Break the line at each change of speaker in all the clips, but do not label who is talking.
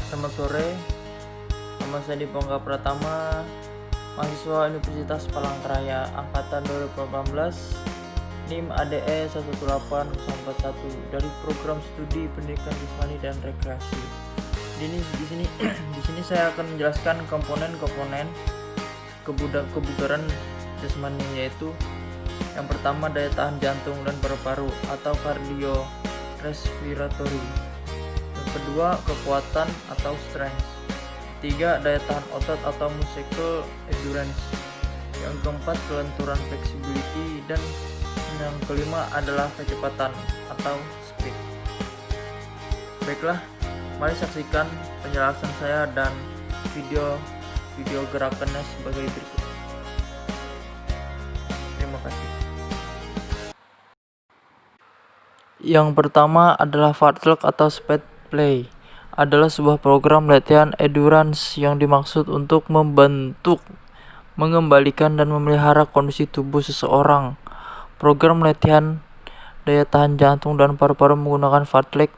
Selamat sore, nama saya Dipongga Pratama, mahasiswa Universitas Palangkaraya angkatan 2018, NIM ADE 11841 dari program studi pendidikan jasmani dan rekreasi. Di sini saya akan menjelaskan komponen-komponen kebugaran jasmani, yaitu yang pertama daya tahan jantung dan paru-paru atau kardiorespiratory. Yang kedua kekuatan atau strength. Ketiga daya tahan otot atau muscle endurance. Yang keempat kelenturan flexibility, dan yang kelima adalah kecepatan atau speed. Baiklah, mari saksikan penjelasan saya dan video gerakannya sebagai berikut. Terima kasih. Yang pertama adalah fartlek atau speed play. Adalah sebuah program latihan endurance yang dimaksud untuk membentuk, mengembalikan dan memelihara kondisi tubuh seseorang. Program latihan daya tahan jantung dan paru-paru menggunakan fartlek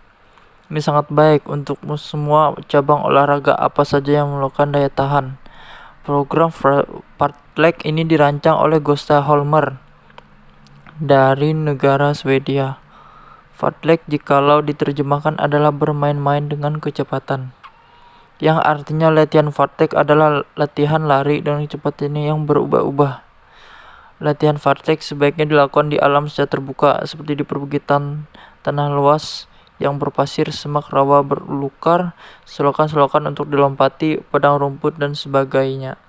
ini sangat baik untuk semua cabang olahraga apa saja yang memerlukan daya tahan. Program fartlek ini dirancang oleh Gösta Holmer dari negara Swedia. Fartlek jikalau diterjemahkan adalah bermain-main dengan kecepatan, yang artinya latihan fartlek adalah latihan lari dengan kecepatan yang berubah-ubah. Latihan fartlek sebaiknya dilakukan di alam secara terbuka seperti di perbukitan, tanah luas yang berpasir, semak rawa berlukar, selokan-selokan untuk dilompati, padang rumput dan sebagainya.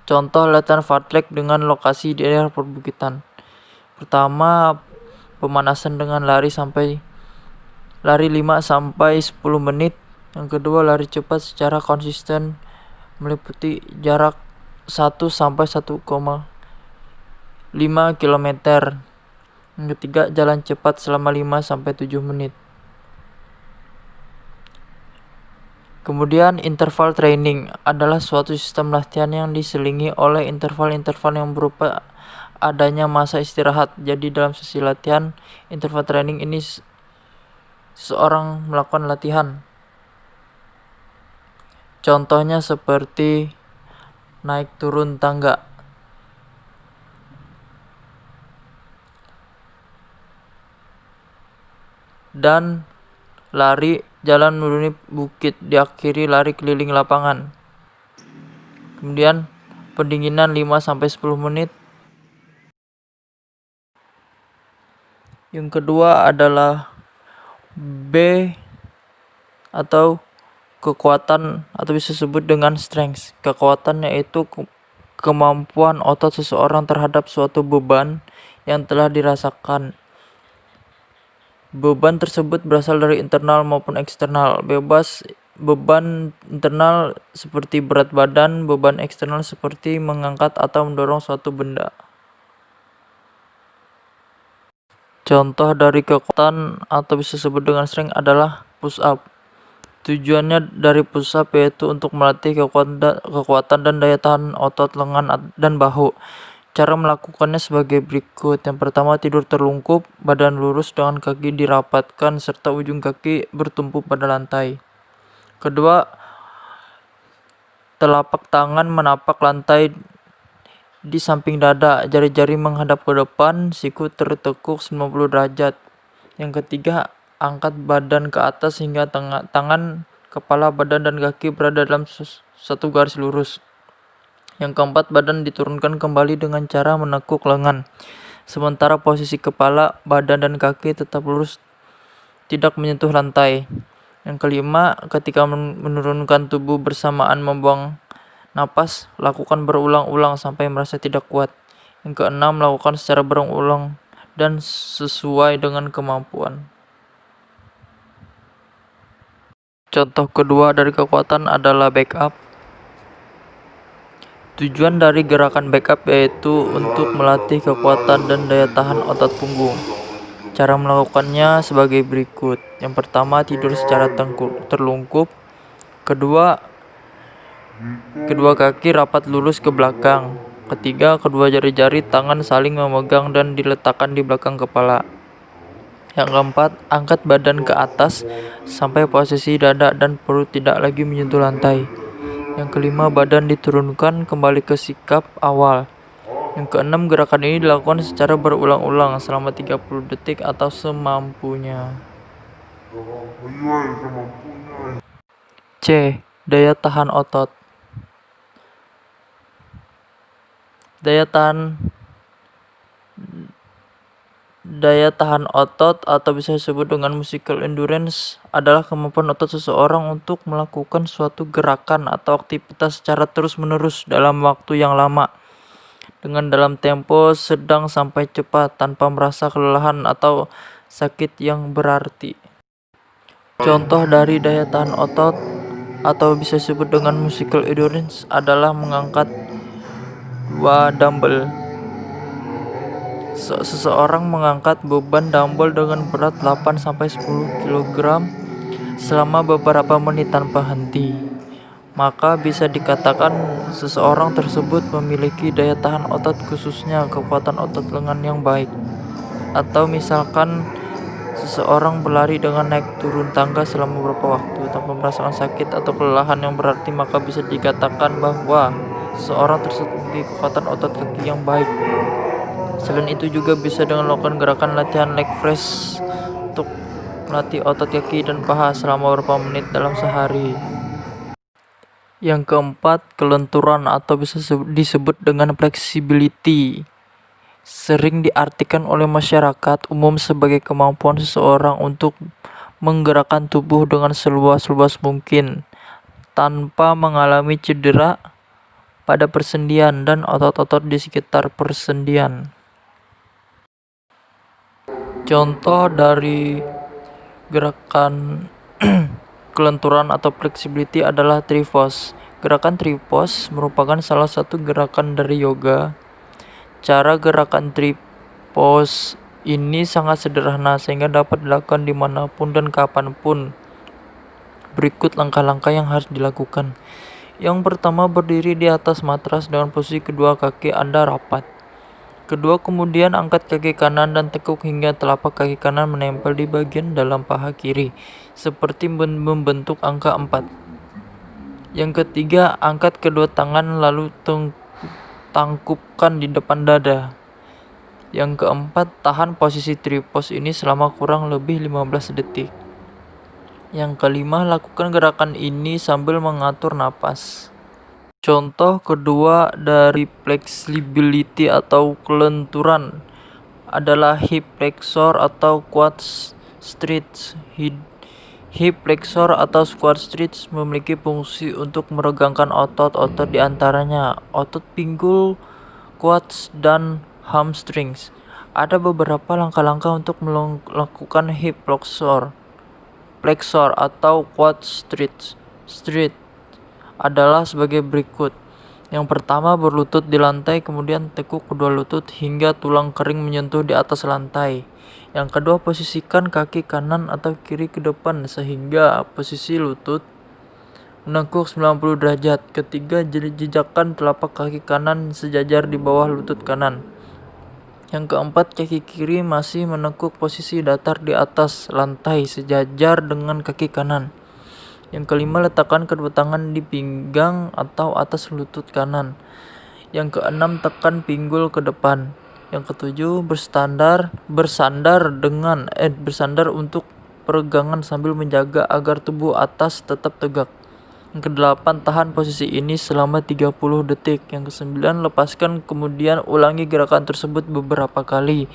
Contoh latihan fartlek dengan lokasi di daerah perbukitan. Pertama, pemanasan dengan lari 5 sampai 10 menit. Yang kedua, lari cepat secara konsisten meliputi jarak 1 sampai 1,5 km. Yang ketiga, jalan cepat selama 5 sampai 7 menit. Kemudian, interval training adalah suatu sistem latihan yang diselingi oleh interval-interval yang berupa adanya masa istirahat. Jadi dalam sesi latihan interval training ini seseorang melakukan latihan. Contohnya seperti naik turun tangga. Dan lari jalan menuruni bukit, diakhiri lari keliling lapangan. Kemudian pendinginan 5 sampai 10 menit. Yang kedua adalah B atau kekuatan, atau bisa disebut dengan strength. Kekuatan yaitu kemampuan otot seseorang terhadap suatu beban yang telah dirasakan. Beban tersebut berasal dari internal maupun eksternal. Beban internal seperti berat badan, beban eksternal seperti mengangkat atau mendorong suatu benda. Contoh dari kekuatan atau bisa disebut dengan strength adalah push up. Tujuannya dari push up yaitu untuk melatih kekuatan dan daya tahan otot lengan dan bahu. Cara melakukannya sebagai berikut. Yang pertama, tidur terlungkup, badan lurus dengan kaki dirapatkan serta ujung kaki bertumpu pada lantai. Kedua, telapak tangan menapak lantai di samping dada, jari-jari menghadap ke depan, siku tertekuk 90 derajat. Yang ketiga, angkat badan ke atas hingga tangan, kepala, badan, dan kaki berada dalam satu garis lurus. Yang keempat, badan diturunkan kembali dengan cara menekuk lengan, sementara posisi kepala, badan, dan kaki tetap lurus, tidak menyentuh lantai. Yang kelima, ketika menurunkan tubuh bersamaan membuang napas, lakukan berulang-ulang sampai merasa tidak kuat. Yang keenam, lakukan secara berulang-ulang dan sesuai dengan kemampuan. Contoh kedua dari kekuatan adalah backup. Tujuan dari gerakan backup yaitu untuk melatih kekuatan dan daya tahan otot punggung. Cara melakukannya sebagai berikut. Yang pertama, tidur secara terlungkup. Kedua kaki rapat lurus ke belakang. Ketiga, kedua jari-jari tangan saling memegang dan diletakkan di belakang kepala. Yang keempat, angkat badan ke atas sampai posisi dada dan perut tidak lagi menyentuh lantai. Yang kelima, badan diturunkan kembali ke sikap awal. Yang keenam, gerakan ini dilakukan secara berulang-ulang selama 30 detik atau semampunya. C. Daya tahan otot. Daya tahan otot atau bisa disebut dengan muscle endurance adalah kemampuan otot seseorang untuk melakukan suatu gerakan atau aktivitas secara terus-menerus dalam waktu yang lama dengan dalam tempo sedang sampai cepat tanpa merasa kelelahan atau sakit yang berarti. Contoh dari daya tahan otot atau bisa disebut dengan muscle endurance adalah mengangkat 2 dumbbell. Seseorang mengangkat beban dumbbell dengan berat 8-10 kg selama beberapa menit tanpa henti, maka bisa dikatakan seseorang tersebut memiliki daya tahan otot, khususnya kekuatan otot lengan yang baik. Atau misalkan seseorang berlari dengan naik turun tangga selama beberapa waktu tanpa merasakan sakit atau kelelahan yang berarti, maka bisa dikatakan bahwa seseorang tersebut memiliki kekuatan otot kaki yang baik. Selain itu juga bisa dengan melakukan gerakan latihan leg press untuk melatih otot kaki dan paha selama beberapa menit dalam sehari. Yang keempat, kelenturan atau bisa disebut dengan flexibility. Sering diartikan oleh masyarakat umum sebagai kemampuan seseorang untuk menggerakkan tubuh dengan seluas-luas mungkin tanpa mengalami cedera pada persendian dan otot-otot di sekitar persendian. Contoh dari gerakan kelenturan atau flexibility adalah tripos. Gerakan tripos merupakan salah satu gerakan dari yoga. Cara gerakan tripos ini sangat sederhana sehingga dapat dilakukan dimanapun dan kapanpun. Berikut langkah-langkah yang harus dilakukan. Yang pertama, berdiri di atas matras dengan posisi kedua kaki Anda rapat. Kedua, kemudian angkat kaki kanan dan tekuk hingga telapak kaki kanan menempel di bagian dalam paha kiri, seperti membentuk angka 4. Yang ketiga, angkat kedua tangan lalu tangkupkan di depan dada. Yang keempat, tahan posisi tripos ini selama kurang lebih 15 detik. Yang kelima, lakukan gerakan ini sambil mengatur napas. Contoh kedua dari flexibility atau kelenturan adalah hip flexor atau quad stretch. Hip flexor atau squat stretch memiliki fungsi untuk meregangkan otot-otot diantaranya otot pinggul, quads, dan hamstrings. Ada beberapa langkah-langkah untuk melakukan hip flexor atau quad stretch adalah sebagai berikut. Yang pertama, berlutut di lantai, kemudian tekuk kedua lutut hingga tulang kering menyentuh di atas lantai. Yang kedua, posisikan kaki kanan atau kiri ke depan sehingga posisi lutut menekuk 90 derajat. Ketiga, jejakkan telapak kaki kanan sejajar di bawah lutut kanan. Yang keempat, kaki kiri masih menekuk posisi datar di atas lantai sejajar dengan kaki kanan. Yang kelima, letakkan kedua tangan di pinggang atau atas lutut kanan. Yang keenam, tekan pinggul ke depan. Yang ketujuh, bersandar untuk peregangan sambil menjaga agar tubuh atas tetap tegak. Yang kedelapan, tahan posisi ini selama 30 detik. Yang kesembilan, lepaskan kemudian ulangi gerakan tersebut beberapa kali.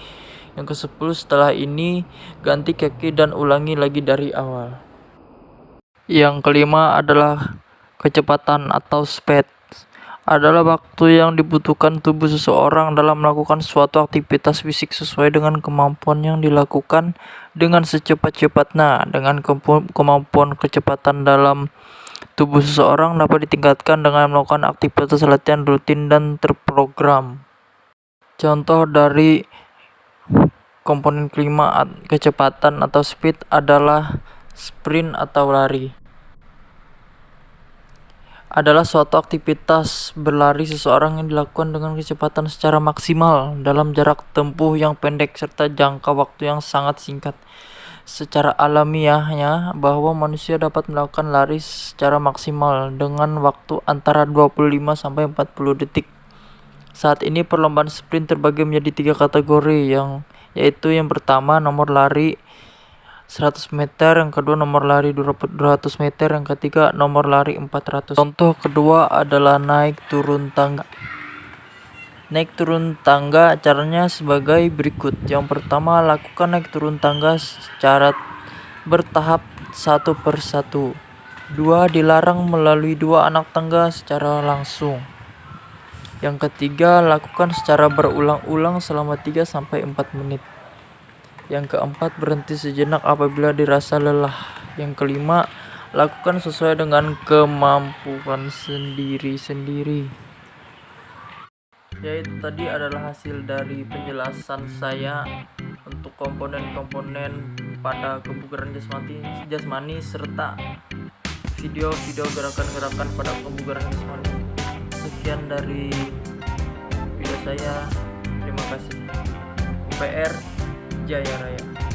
Yang ke-10, setelah ini ganti kaki dan ulangi lagi dari awal. Yang kelima adalah kecepatan atau speed. Adalah waktu yang dibutuhkan tubuh seseorang dalam melakukan suatu aktivitas fisik sesuai dengan kemampuan yang dilakukan dengan secepat-cepatnya. Dengan kemampuan kecepatan dalam tubuh seseorang dapat ditingkatkan dengan melakukan aktivitas latihan rutin dan terprogram. Contoh dari komponen kelima kecepatan atau speed adalah sprint atau lari. adalah suatu aktivitas berlari seseorang yang dilakukan dengan kecepatan secara maksimal dalam jarak tempuh yang pendek serta jangka waktu yang sangat singkat. Secara alamiahnya bahwa manusia dapat melakukan lari secara maksimal dengan waktu antara 25 sampai 40 detik. Saat ini perlombaan sprint terbagi menjadi 3 kategori, yaitu yang pertama nomor lari 100 meter, yang kedua nomor lari 200 meter, yang ketiga nomor lari 400. Contoh kedua adalah naik turun tangga. Naik turun tangga caranya sebagai berikut. Yang pertama, lakukan naik turun tangga secara bertahap satu per satu. 2. Dilarang melalui 2 anak tangga secara langsung. Yang ketiga, lakukan secara berulang-ulang selama 3-4 menit. Yang keempat, berhenti sejenak apabila dirasa lelah. Yang kelima, lakukan sesuai dengan kemampuan sendiri-sendiri. Ya, itu tadi adalah hasil dari penjelasan saya untuk komponen-komponen pada kebugaran jasmani serta video-video gerakan-gerakan pada kebugaran jasmani. Sekian dari video saya. Terima kasih. UPR Jaya Raya.